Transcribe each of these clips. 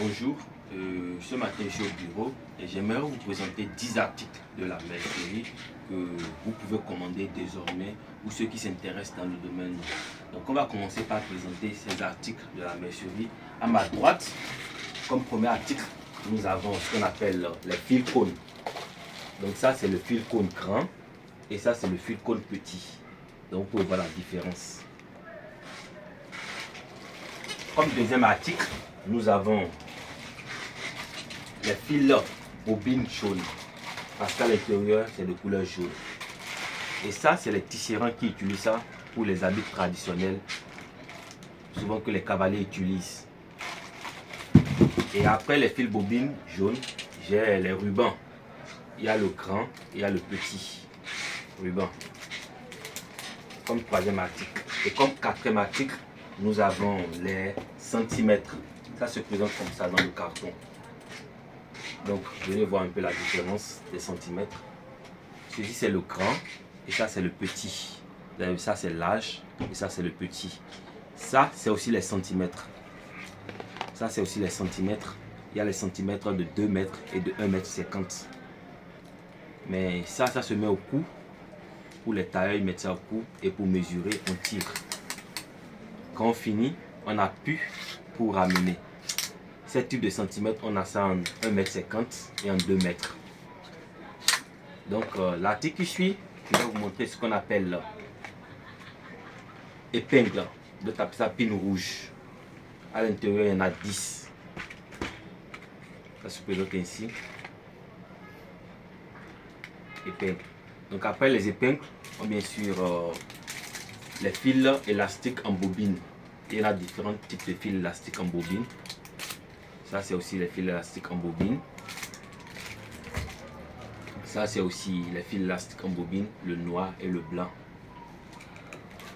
Bonjour, ce matin je suis au bureau et j'aimerais vous présenter 10 articles de la mercerie que vous pouvez commander désormais ou ceux qui s'intéressent dans le domaine. Donc on va commencer par présenter ces articles de la mercerie. À ma droite, comme premier article, nous avons ce qu'on appelle les fil cônes. Donc ça c'est le fil cône grand et ça c'est le fil cône petit. Donc vous pouvez voir la différence. Comme deuxième article, nous avons les fils bobines jaunes, parce qu'à l'intérieur c'est de couleur jaune. Et ça c'est les tisserands qui utilisent ça pour les habits traditionnels, souvent que les cavaliers utilisent. Et après les fils bobines jaunes, j'ai les rubans. Il y a le grand et il y a le petit ruban. Comme troisième article. Et comme quatrième article, nous avons les centimètres. Ça se présente comme ça dans le carton. Donc, venez voir un peu la différence des centimètres. Ceci, c'est le grand et ça, c'est le petit. Ça, c'est l'âge et ça, c'est le petit. Ça, c'est aussi les centimètres. Ça, c'est aussi les centimètres. Il y a les centimètres de 2 mètres et de 1,50 m. Mais ça se met au cou. Pour les tailleurs, ils mettent ça au cou et pour mesurer, on tire. Quand on finit, on appuie pour ramener. Ces types de centimètres, on a ça en 1,50 m et en 2 mètres. Donc l'article qui suit, je vais vous montrer ce qu'on appelle épingle. De taper ça pin rouge. À l'intérieur, il y en a 10. Ça se présente ainsi. Épingle. Donc après les épingles, on a bien sûr les fils élastiques en bobine. Il y en a différents types de fils élastiques en bobine. Ça c'est aussi les fils élastiques en bobine. Ça c'est aussi les fils élastiques en bobine, le noir et le blanc.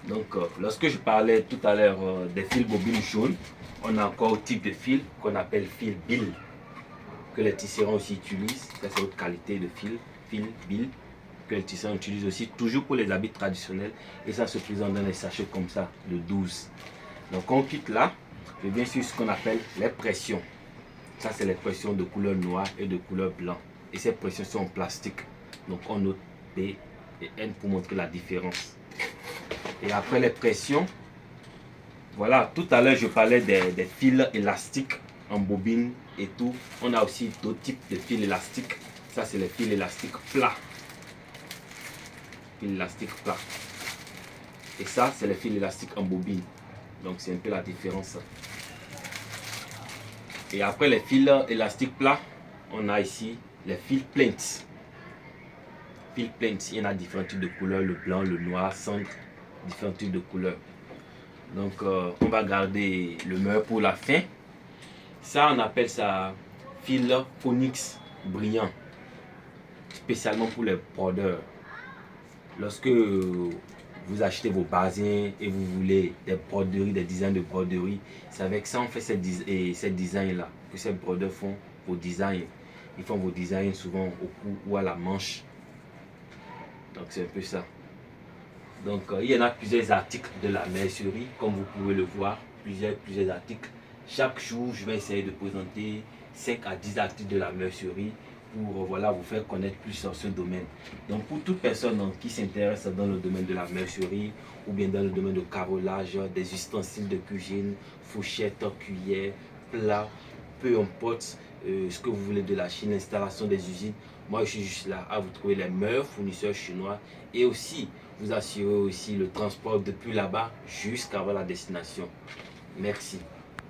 Donc lorsque je parlais tout à l'heure des fils bobines jaunes, on a encore un type de fil qu'on appelle fil Bill, que les tisserands aussi utilisent. Ça c'est autre qualité de fil Bill, que les tisserands utilisent aussi, toujours pour les habits traditionnels. Et ça se présente dans des sachets comme ça, de 12. Donc on quitte là, je viens sur ce qu'on appelle les pressions. Ça c'est les pressions de couleur noire et de couleur blanc. Et ces pressions sont en plastique. Donc on note B et N pour montrer la différence. Et après les pressions, voilà, tout à l'heure je parlais des fils élastiques en bobine et tout. On a aussi d'autres types de fils élastiques. Ça c'est les fils élastiques plats. Fils élastiques plats. Et ça c'est les fils élastiques en bobine. Donc c'est un peu la différence. Et après les fils élastiques plats, on a ici les fils plaintes. Fils plaintes, il y en a différents types de couleurs, le blanc, le noir, cendre, différents types de couleurs. Donc on va garder le meilleur pour la fin. Ça on appelle ça fil onyx brillant, spécialement pour les brodeurs. Lorsque vous achetez vos basins et vous voulez des broderies, des designs de broderie, c'est avec ça on fait ces designs là que ces brodeurs font vos designs. Ils font vos designs souvent au cou ou à la manche. Donc c'est un peu ça. Donc il y en a plusieurs articles de la mercerie, comme vous pouvez le voir, plusieurs articles. Chaque jour, je vais essayer de présenter 5 à 10 articles de la mercerie pour voilà, vous faire connaître plus sur ce domaine. Donc pour toute personne qui s'intéresse dans le domaine de la mercerie ou bien dans le domaine de carrelage, des ustensiles de cuisine, fourchettes, cuillères, plats, peu importe ce que vous voulez de la Chine, l'installation des usines, moi je suis juste là à vous trouver les meilleurs fournisseurs chinois et aussi vous assurer aussi le transport depuis là-bas jusqu'à la destination. Merci.